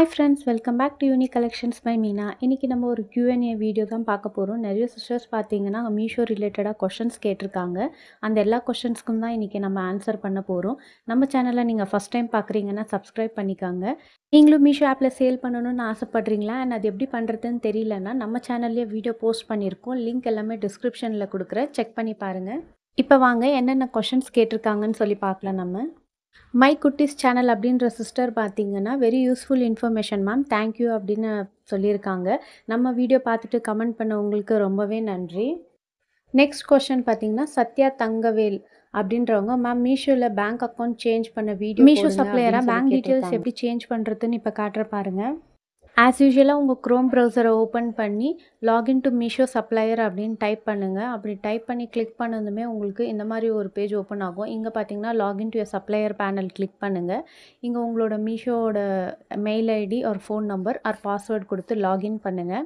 Hi friends, welcome back to unique collections by Meena. இன்றைக்கி நம்ம ஒரு Q&A வீடியோ தான் பார்க்க போகிறோம். நிறைய சிஸ்டர்ஸ் பார்த்தீங்கன்னா மீஷோ ரிலேட்டடாக கொஷின்ஸ் கேட்டிருக்காங்க. அந்த எல்லா கொஷின்ஸ்க்கும் தான் இன்றைக்கி நம்ம ஆன்சர் பண்ண போகிறோம். நம்ம சேனலை நீங்கள் ஃபஸ்ட் டைம் பார்க்குறீங்கன்னா சப்ஸ்கிரைப் பண்ணிக்காங்க. நீங்களும் மீஷோ ஆப்பில் சேல் பண்ணணும்னு ஆசைப்பட்றீங்களா அண்ட் அது எப்படி பண்ணுறதுன்னு தெரியலன்னா நம்ம சேனல்லேயே வீடியோ போஸ்ட் பண்ணியிருக்கோம். லிங்க் எல்லாமே டிஸ்கிரிப்ஷனில் கொடுக்குறேன், செக் பண்ணி பாருங்கள். இப்போ வாங்க என்னென்ன கொஷின்ஸ் கேட்டிருக்காங்கன்னு சொல்லி பார்க்கலாம். நம்ம மை குட்டீஸ் சேனல் அப்படின்ற சிஸ்டர் பார்த்தீங்கன்னா very useful information ma'am, thank you அப்படின்னு சொல்லியிருக்காங்க. நம்ம வீடியோ பார்த்துட்டு கமெண்ட் பண்ண உங்களுக்கு ரொம்பவே நன்றி. நெக்ஸ்ட் கொஷின் பார்த்தீங்கன்னா சத்யா தங்கவேல் அப்படின்றவங்க, மேம் மீஷோவில் பேங்க் அக்கௌண்ட் சேஞ்ச் பண்ண வீடியோ மீஷோ சப்ளையராக பேங்க் டீட்டெயில்ஸ் எப்படி சேஞ்ச் பண்ணுறதுன்னு இப்போ காட்டுற பாருங்கள். ஆஸ் யூஷுவலாக உங்கள் க்ரோம் ப்ரௌசரை ஓப்பன் பண்ணி லாகின் டு மீஷோ சப்ளையர் அப்படின்னு டைப் பண்ணுங்கள். அப்படி டைப் பண்ணி கிளிக் பண்ணதுமே உங்களுக்கு இந்த மாதிரி ஒரு பேஜ் ஓப்பன் ஆகும். இங்கே பார்த்தீங்கன்னா login to your supplier panel click பண்ணுங்கள். இங்கே உங்களோட மீஷோட மெயில் ஐடி ஒரு ஃபோன் நம்பர் ஆர் பாஸ்வேர்ட் கொடுத்து லாகின் பண்ணுங்கள்.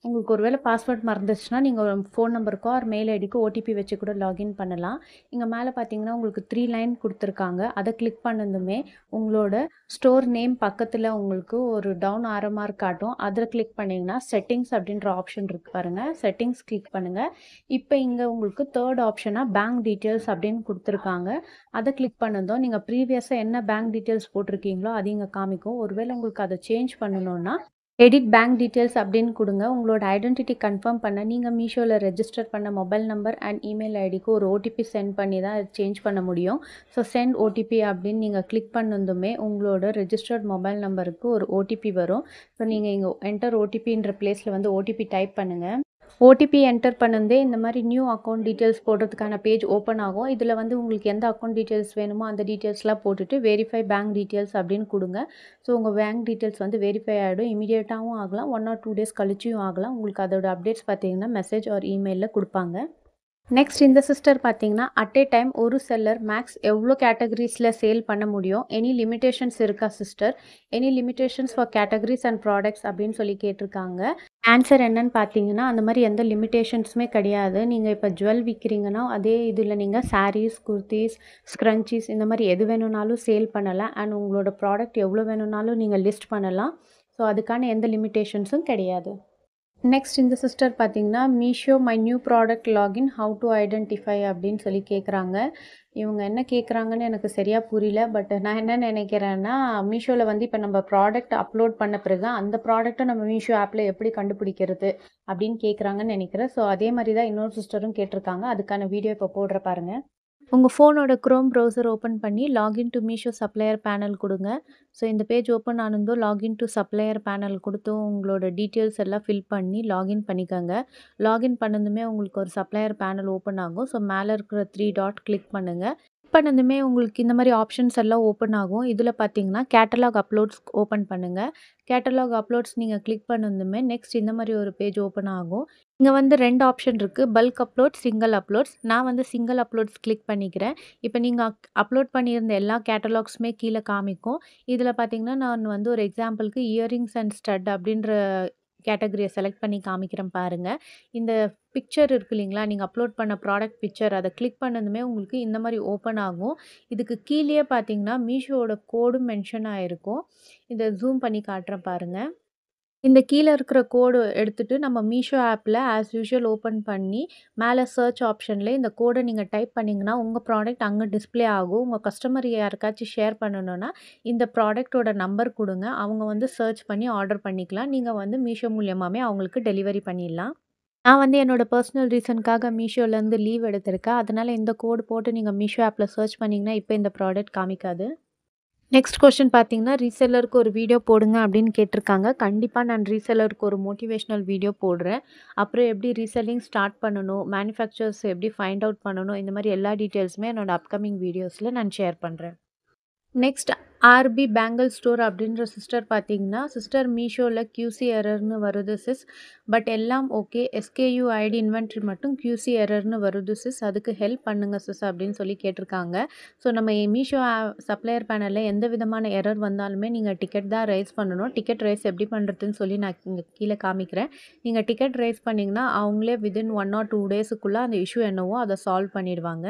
உங்களுக்கு ஒருவேளை பாஸ்வேர்ட் மறந்துச்சுன்னா நீங்கள் ஒரு ஃபோன் நம்பருக்கோ ஒரு மெயில் ஐடிக்கோ ஓடிபி வச்சு கூட லாகின் பண்ணலாம். இங்கே மேலே பார்த்தீங்கன்னா உங்களுக்கு 3 லைன் கொடுத்துருக்காங்க. அதை கிளிக் பண்ணதுமே உங்களோட ஸ்டோர் நேம் பக்கத்தில் உங்களுக்கு ஒரு டவுன் ஆரோ மார்க் காட்டும். அதில் கிளிக் பண்ணிங்கன்னா செட்டிங்ஸ் அப்படின்ற ஆப்ஷன் இருக்குது பாருங்கள், செட்டிங்ஸ் கிளிக் பண்ணுங்கள். இப்போ இங்கே உங்களுக்கு தேர்ட் ஆப்ஷனாக பேங்க் டீட்டெயில்ஸ் அப்படின்னு கொடுத்துருக்காங்க. அதை கிளிக் பண்ணதும் நீங்கள் ப்ரீவியஸாக என்ன பேங்க் டீட்டெயில்ஸ் போட்டிருக்கீங்களோ அது இங்கே காமிக்கும். ஒருவேளை உங்களுக்கு அதை சேஞ்ச் பண்ணணுன்னா எடிட் பேங்க் டீட்டெயில்ஸ் அப்படின்னு கொடுங்க. உங்களோட ஐடென்டிட்டி கன்ஃபார்ம் பண்ண நீங்கள் மீஷோவில் ரெஜிஸ்டர் பண்ண மொபைல் நம்பர் அண்ட் இமெயில் ஐடிக்கு ஒரு ஓடிபி சென்ட் பண்ணி தான் சேஞ்ச் பண்ண முடியும். ஸோ சென்ட் ஓடிபி அப்படின்னு நீங்கள் கிளிக் பண்ணதுமே உங்களோட ரெஜிஸ்டர்ட் மொபைல் நம்பருக்கு ஒரு ஓடிபி வரும். ஸோ நீங்கள் இங்கே என்டர் ஓடிபின்ற பிளேஸில் வந்து ஓடிபி டைப் பண்ணுங்கள். ஓடிபி என்டர் பண்ணுந்தே இந்த மாதிரி நியூ அக்கௌண்ட் டீட்டெயில்ஸ் போடுறதுக்கான பேஜ் ஓப்பன் ஆகும். இதில் வந்து உங்களுக்கு எந்த அக்கௌண்ட் டீட்டெயில்ஸ் வேணுமோ அந்த டீட்டெயில்ஸ்லாம் போட்டுட்டு வெரிஃபை பேங்க் டீட்டெயில்ஸ் அப்படின்னு கொடுங்க. ஸோ உங்கள் பேங்க் டீட்டெயில்ஸ் வந்து வெரிஃபை ஆகிடும். இமீடியட்டாகவும் ஆகலாம், 1 or 2 டேஸ் கழிச்சியும் ஆகலாம். உங்களுக்கு அதோட அப்டேட்ஸ் பார்த்தீங்கன்னா மெசேஜ் ஆர் இமெயிலில் கொடுப்பாங்க. நெக்ஸ்ட் இந்த சிஸ்டர் பார்த்தீங்கன்னா அட் ஏ டைம் ஒரு செல்லர் மேக்ஸ் எவ்வளோ கேட்டகரிஸில் சேல் பண்ண முடியும், எனி லிமிடேஷன்ஸ் இருக்கா sister, any limitations for categories and products அப்படின்னு சொல்லி கேட்டிருக்காங்க. ஆன்சர் என்னன்னு பார்த்தீங்கன்னா அந்த மாதிரி எந்த லிமிடேஷன்ஸுமே கிடையாது. நீங்கள் இப்போ ஜுவல் விற்கிறீங்கன்னா அதே இதில் நீங்கள் சாரீஸ், குர்த்திஸ், ஸ்க்ரன்ச்சீஸ் இந்த மாதிரி எது வேணும்னாலும் சேல் பண்ணலாம். அண்ட் உங்களோட ப்ராடக்ட் எவ்வளோ வேணும்னாலும் நீங்கள் லிஸ்ட் பண்ணலாம். ஸோ அதுக்கான எந்த லிமிடேஷன்ஸும் கிடையாது. நெக்ஸ்ட் இந்த சிஸ்டர் பார்த்தீங்கன்னா Meesho my new product login how to identify அப்படின்னு சொல்லி கேட்குறாங்க. இவங்க என்ன கேட்குறாங்கன்னு எனக்கு சரியாக புரியல. பட் நான் என்ன நினைக்கிறேன்னா மீஷோவில் வந்து இப்போ நம்ம ப்ராடக்ட் அப்லோட் பண்ண பிறகு அந்த ப்ராடக்ட்டை நம்ம மீஷோ ஆப்பில் எப்படி கண்டுபிடிக்கிறது அப்படின்னு கேட்குறாங்கன்னு நினைக்கிறேன். ஸோ அதே மாதிரி தான் இன்னொரு சிஸ்டரும் கேட்டிருக்காங்க. அதுக்கான வீடியோ இப்போ போடுற பாருங்கள். உங்கள் ஃபோனோட க்ரோம் ப்ரௌசர் ஓப்பன் பண்ணி login to Meesho supplier panel கொடுங்க. ஸோ இந்த பேஜ் ஓப்பன் ஆனதும் லாகின் டு சப்ளையர் பேனல் கொடுத்து உங்களோட டீட்டெயில்ஸ் எல்லாம் ஃபில் பண்ணி லாகின் பண்ணிக்கோங்க. லாகின் பண்ணதுமே உங்களுக்கு ஒரு சப்ளையர் பேனல் ஓப்பன் ஆகும். ஸோ மேலே இருக்கிற 3 டாட் கிளிக் பண்ணுங்கள். பண்ணதுமே உங்களுக்கு இந்த மாதிரி ஆப்ஷன்ஸ் எல்லாம் ஓப்பன் ஆகும். இதில் பார்த்தீங்கன்னா கேட்டலாக் அப்லோட்ஸ் ஓப்பன் பண்ணுங்கள். கேட்டலாக் அப்லோட்ஸ் நீங்கள் கிளிக் பண்ணதுமே நெக்ஸ்ட் இந்த மாதிரி ஒரு பேஜ் ஓப்பன் ஆகும். இங்கே வந்து 2 ஆப்ஷன் இருக்குது, பல்க் அப்லோட், சிங்கிள் அப்லோட்ஸ். நான் வந்து சிங்கிள் அப்லோட்ஸ் கிளிக் பண்ணிக்கிறேன். இப்போ நீங்கள் அப்லோட் பண்ணியிருந்த எல்லா கேட்டலாக்ஸுமே கீழே காமிக்கும். இதில் பார்த்தீங்கன்னா நான் வந்து ஒரு எக்ஸாம்பிளுக்கு இயரிங்ஸ் அண்ட் ஸ்டட் அப்படின்ற கேட்டகரியை செலக்ட் பண்ணி காமிக்கிறேன் பாருங்கள். இந்த பிக்சர் இருக்கு இல்லைங்களா, நீங்கள் அப்லோட் பண்ண ப்ராடக்ட் பிக்சர், அதை கிளிக் பண்ணதுமே உங்களுக்கு இந்த மாதிரி ஓப்பன் ஆகும். இதுக்கு கீழே பார்த்தீங்கன்னா மீஷோவோட கோடும் மென்ஷன் ஆகிருக்கும். இதை ஜூம் பண்ணி காட்டுறேன் பாருங்கள். இந்த கீழே இருக்கிற கோடு எடுத்துகிட்டு நம்ம மீஷோ ஆப்பில் ஆஸ் யூஷுவல் ஓப்பன் பண்ணி மேலே சர்ச் ஆப்ஷனில் இந்த கோடை நீங்கள் டைப் பண்ணிங்கன்னா உங்கள் ப்ராடக்ட் அங்கே டிஸ்பிளே ஆகும். உங்கள் கஸ்டமர் யாருக்காச்சும் ஷேர் பண்ணணுன்னா இந்த ப்ராடக்டோட நம்பர் கொடுங்க, அவங்க வந்து சர்ச் பண்ணி ஆர்டர் பண்ணிக்கலாம். நீங்கள் வந்து மீஷோ மூலியமாகவே அவங்களுக்கு டெலிவரி பண்ணிடலாம். நான் வந்து என்னோட பர்சனல் ரீசனுக்காக மீஷோலேருந்து லீவ் எடுத்திருக்கேன். அதனால் இந்த கோடு போட்டு நீங்கள் மீஷோ ஆப்பில் சர்ச் பண்ணிங்கன்னா இப்போ இந்த ப்ராடக்ட் காமிக்காது. நெக்ஸ்ட் கொஸ்டின் பார்த்தீங்கன்னா ரீசெல்லருக்கு ஒரு வீடியோ போடுங்க அப்படின்னு கேட்டிருக்காங்க. கண்டிப்பாக நான் ரீசெல்லருக்கு ஒரு மோட்டிவேஷ்னல் வீடியோ போடுறேன். அப்புறம் எப்படி ரீசெல்லிங் ஸ்டார்ட் பண்ணணும், மேனுஃபேக்சர்ஸ் எப்படி ஃபைண்ட் அவுட் பண்ணணும், இந்த மாதிரி எல்லா டீட்டெயில்ஸுமே என்னோட அப்கமிங் வீடியோஸில் நான் ஷேர் பண்ணுறேன். நெக்ஸ்ட் ஆர்பி பேங்கிள் ஸ்டோர் அப்படின்ற சிஸ்டர் பார்த்தீங்கன்னா, சிஸ்டர் மீஷோவில் QC எரர்னு வருது சிஸ், பட் எல்லாம் ஓகே, SKU ஐடி இன்வென்ட்ரி மட்டும் QC எரர்னு வருது சிஸ், அதுக்கு ஹெல்ப் பண்ணுங்க சிஸ் அப்படின்னு சொல்லி கேட்டிருக்காங்க. ஸோ நம்ம மீஷோ சப்ளையர் பேனலில் எந்த விதமான எரர் வந்தாலுமே நீங்கள் டிக்கெட் தான் ரைஸ் பண்ணணும். டிக்கெட் ரைஸ் எப்படி பண்ணுறதுன்னு சொல்லி நான் இங்கே கீழே காமிக்கிறேன். நீங்கள் டிக்கெட் ரைஸ் பண்ணிங்கன்னா அவங்களே வித்தின் 1 or 2 டேஸுக்குள்ளே அந்த இஷ்யூ என்னவோ அதை சால்வ் பண்ணிடுவாங்க.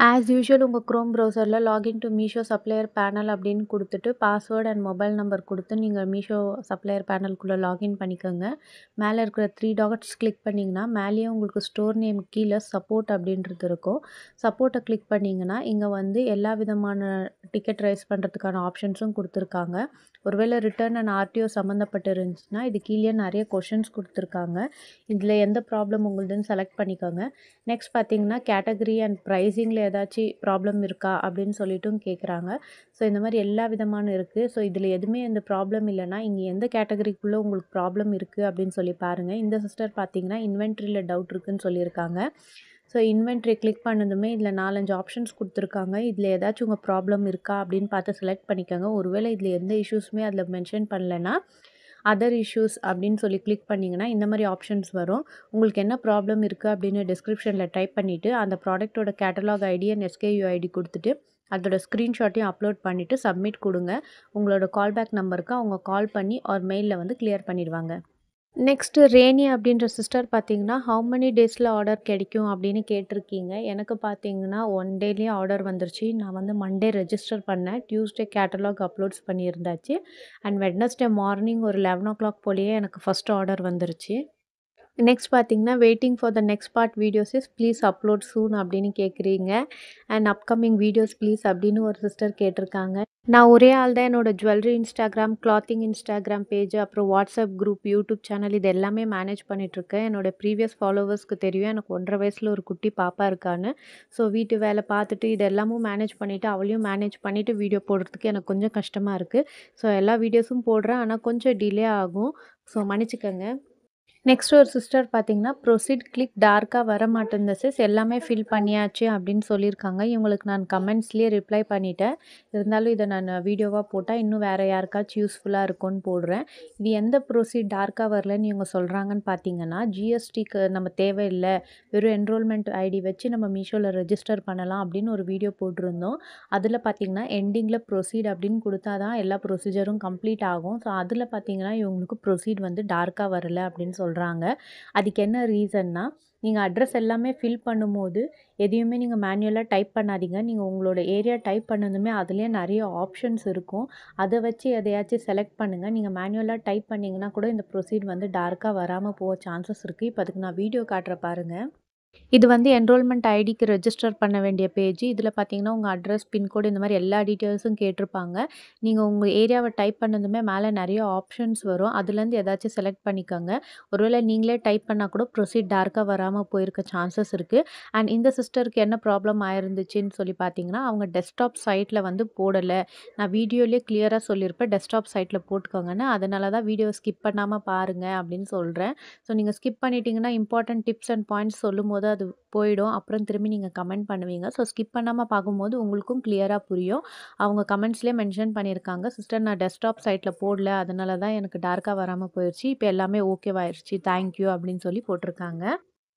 ஆஸ் யூசுவல் உங்கள் க்ரோம் ப்ரௌசரில் login to Meesho supplier panel அப்படின்னு கொடுத்துட்டு பாஸ்வேர்ட் அண்ட் மொபைல் நம்பர் கொடுத்து நீங்கள் மீஷோ சப்ளையர் பேனலுக்குள்ளே லாகின் பண்ணிக்கோங்க. மேலே இருக்கிற 3 டாட்ஸ் கிளிக் பண்ணிங்கன்னா மேலேயே உங்களுக்கு ஸ்டோர் நேம் கீழே சப்போர்ட் அப்படின்றது இருக்கும். சப்போர்ட்டை கிளிக் பண்ணிங்கன்னா இங்கே வந்து எல்லா விதமான டிக்கெட் ரைஸ் பண்ணுறதுக்கான ஆப்ஷன்ஸும் கொடுத்துருக்காங்க. ஒருவேளை ரிட்டர்ன் அண்ட் ஆர்டிஓ சம்மந்தப்பட்டு இருந்துச்சுன்னா இது கீழே நிறைய கொஷின்ஸ் கொடுத்துருக்காங்க. இதில் எந்த ப்ராப்ளம் உங்களுதுன்னு செலக்ட் பண்ணிக்கோங்க. நெக்ஸ்ட் பார்த்தீங்கன்னா கேட்டகரி அண்ட் ப்ரைஸிங்கில் ஏதாச்சும் ப்ராப்ளம் இருக்கா அப்படின்னு சொல்லிட்டும் கேட்குறாங்க. ஸோ இந்த மாதிரி எல்லா விதமான இருக்குது. ஸோ இதில் எதுவுமே எந்த ப்ராப்ளம் இல்லைன்னா இங்கே எந்த கேட்டகரிக்குள்ளே உங்களுக்கு ப்ராப்ளம் இருக்குது அப்படின்னு சொல்லி பாருங்கள். இந்த சிஸ்டர் பார்த்தீங்கன்னா இன்வென்ட்ரியில் டவுட் இருக்குதுன்னு சொல்லியிருக்காங்க. ஸோ இன்வென்ட்ரி கிளிக் பண்ணதுமே இதில் 4, 5 ஆப்ஷன்ஸ் கொடுத்துருக்காங்க. இதில் ஏதாச்சும் உங்கள் ப்ராப்ளம் இருக்கா அப்படின்னு பார்த்து செலக்ட் பண்ணிக்கோங்க. ஒருவேளை இதில் எந்த இஷ்யூஸுமே அதில் மென்ஷன் பண்ணலைன்னா அதர் இஷ்யூஸ் அப்படின்னு சொல்லி கிளிக் பண்ணிங்கன்னா இந்த மாதிரி ஆப்ஷன்ஸ் வரும். உங்களுக்கு என்ன ப்ராப்ளம் இருக்குது அப்படின்னு டிஸ்கிரிப்ஷனில் டைப் பண்ணிவிட்டு அந்த ப்ராடக்ட்டோட catalogue ID and SKU ID கொடுத்துட்டு அதோட ஸ்க்ரீன்ஷாட்டையும் அப்லோட் பண்ணிவிட்டு சப்மிட் கொடுங்க. உங்களோட கால்பேக் நம்பருக்கு அவங்க கால் பண்ணி ஒரு மெயிலில் வந்து கிளியர் பண்ணிடுவாங்க. நெக்ஸ்ட்டு ரேணி அப்படின்ற சிஸ்டர் பார்த்தீங்கன்னா, ஹவ் மெனி டேஸில் ஆர்டர் கிடைக்கும் அப்படின்னு கேட்டிருக்கீங்க. எனக்கு பார்த்தீங்கன்னா 1 டேலேயே ஆர்டர் வந்துருச்சு. நான் வந்து மண்டே ரெஜிஸ்டர் பண்ணேன். டியூஸ்டே கேட்டலாக் அப்லோட்ஸ் பண்ணியிருந்தாச்சு. அண்ட் வெட்னஸ்டே மார்னிங் ஒரு 11:00 போலயே எனக்கு ஃபர்ஸ்ட் ஆர்டர் வந்துருச்சு. நெக்ஸ்ட் பார்த்தீங்கன்னா, waiting for the next part videos is please upload soon அப்படின்னு கேட்குறீங்க. அண்ட் அப்கமிங் வீடியோஸ் ப்ளீஸ் அப்படின்னு ஒரு சிஸ்டர் கேட்டிருக்காங்க. நான் ஒரே ஆள் தான் என்னோட jewellery Instagram, clothing Instagram page, அப்புறம் வாட்ஸ்அப் குரூப், யூடியூப் சேனல் இது எல்லாமே மேனேஜ் பண்ணிகிட்ருக்கேன். என்னோட ப்ரீவியஸ் ஃபாலோவர்ஸ்க்கு தெரியும் எனக்கு 1.5 வயசில் ஒரு குட்டி பாப்பா இருக்கான்னு. ஸோ வீட்டு வேலை பார்த்துட்டு இது எல்லாமும் மேனேஜ் பண்ணிவிட்டு அவளையும் மேனேஜ் பண்ணிவிட்டு வீடியோ போடுறதுக்கு எனக்கு கொஞ்சம் கஷ்டமாக இருக்குது. ஸோ எல்லா வீடியோஸும் போடுறேன். ஆனால் கொஞ்சம் டிலே ஆகும். ஸோ மன்னிச்சுக்கோங்க. நெக்ஸ்ட் ஒரு சிஸ்டர் பார்த்தீங்கன்னா, ப்ரொசீட் கிளிக் டார்க்காக வர மாட்டேங்குது சிஸ் எல்லாமே ஃபில் பண்ணியாச்சு அப்படின்னு சொல்லியிருக்காங்க. இவங்களுக்கு நான் கமெண்ட்ஸ்லேயே ரிப்ளை பண்ணிட்டேன். இருந்தாலும் இதை நான் வீடியோவாக போட்டால் இன்னும் வேறு யாருக்காச்சும் யூஸ்ஃபுல்லாக இருக்கும்னு போடுறேன். இது எந்த ப்ரொசீட் டார்க்காக வரலன்னு இவங்க சொல்கிறாங்கன்னு பார்த்தீங்கன்னா, ஜிஎஸ்டிக்கு நம்ம தேவையில்லை, வெறும் என்ரோல்மெண்ட் ஐடி வச்சு நம்ம மீஷோவில் ரெஜிஸ்டர் பண்ணலாம் அப்படின்னு ஒரு வீடியோ போட்டிருந்தோம். அதில் பார்த்தீங்கன்னா எண்டிங்கில் ப்ரொசீட் அப்படின்னு கொடுத்தா தான் எல்லா ப்ரொசீஜரும் கம்ப்ளீட் ஆகும். ஸோ அதில் பார்த்தீங்கன்னா இவங்களுக்கு ப்ரொசீட் வந்து டார்க்காக வரல அப்படின்னு சொல்கிறாங்க. அதுக்கு என்ன ரீசன்னா, நீங்கள் அட்ரஸ் எல்லாமே ஃபில் பண்ணும்போது எதையுமே நீங்கள் மேனுவலாக டைப் பண்ணாதீங்க. நீங்கள் உங்களோட ஏரியா டைப் பண்ணதுமே அதுலேயே நிறைய ஆப்ஷன்ஸ் இருக்கும். அதை வச்சு எதையாச்சும் செலக்ட் பண்ணுங்கள். நீங்கள் மேனுவலாக டைப் பண்ணிங்கன்னா கூட இந்த ப்ரொசீட் வந்து டார்க்காக வராமல் போக சான்சஸ் இருக்குது. இப்போ அதுக்கு நான் வீடியோ காட்டுறேன் பாருங்கள். இது வந்து என்ரோல்மெண்ட் ஐடிக்கு ரெஜிஸ்டர் பண்ண வேண்டிய பேஜ். இதில் பார்த்தீங்கன்னா, உங்கள் அட்ரஸ், பின்கோடு இந்த மாதிரி எல்லா டீட்டெயில்ஸும் கேட்டிருப்பாங்க. நீங்கள் உங்கள் ஏரியாவை டைப் பண்ணதுமே மேலே நிறைய ஆப்ஷன்ஸ் வரும். அதுலேருந்து ஏதாச்சும் செலக்ட் பண்ணிக்கோங்க. ஒருவேளை நீங்களே டைப் பண்ணால் கூட ப்ரொசீட் டார்க்காக வராமல் போயிருக்க சான்சஸ் இருக்குது. அண்ட் இந்த சிஸ்டருக்கு என்ன ப்ராப்ளம் ஆயிருந்துச்சுன்னு சொல்லி பார்த்தீங்கன்னா, அவங்க டெஸ்க்டாப் சைட்டில் வந்து போடலை. நான் வீடியோலேயே கிளியராக சொல்லியிருப்பேன், டெஸ்க்டாப் சைட்டில் போட்டுக்கோங்கன்னு. அதனால தான் வீடியோ ஸ்கிப் பண்ணாமல் பாருங்கள் அப்படின்னு சொல்கிறேன். ஸோ நீங்கள் ஸ்கிப் பண்ணிட்டீங்கன்னா இம்பார்ட்டன்ட் டிப்ஸ் அண்ட் பாயிண்ட்ஸ் சொல்லும்போது அது போயிடும். அப்புறம் திரும்பி நீங்கள் கமெண்ட் பண்ணுவீங்க. ஸோ ஸ்கிப் பண்ணாமல் பார்க்கும்போது உங்களுக்கும் கிளியராக புரியும். அவங்க கமெண்ட்ஸ்லேயே மென்ஷன் பண்ணியிருக்காங்க, சிஸ்டர் நான் டெஸ்க்டாப் சைட்டில் போடல, அதனால தான் எனக்கு டார்க்காக வராமல் போயிடுச்சு. இப்போ எல்லாமே ஓகேவாயிருச்சு, தேங்க்யூ அப்படின்னு சொல்லி போட்டிருக்காங்க.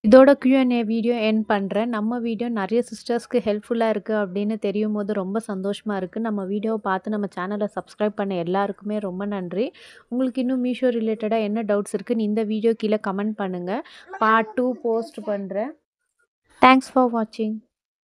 இதோட Q&A வீடியோ எண்ட் பண்ணுறேன். நம்ம வீடியோ நிறைய சிஸ்டர்ஸ்க்கு ஹெல்ப்ஃபுல்லாக இருக்குது அப்படின்னு தெரியும்போது ரொம்ப சந்தோஷமாக இருக்குது. நம்ம வீடியோவை பார்த்து நம்ம சேனலை சப்ஸ்கிரைப் பண்ண எல்லாருக்குமே ரொம்ப நன்றி. உங்களுக்கு இன்னும் மீஷோ ரிலேட்டடாக என்ன டவுட்ஸ் இருக்குன்னு இந்த வீடியோ கீழே கமெண்ட் பண்ணுங்கள். பார்ட் 2 போஸ்ட் பண்ணுறேன். தேங்க்ஸ் ஃபார் வாட்சிங்.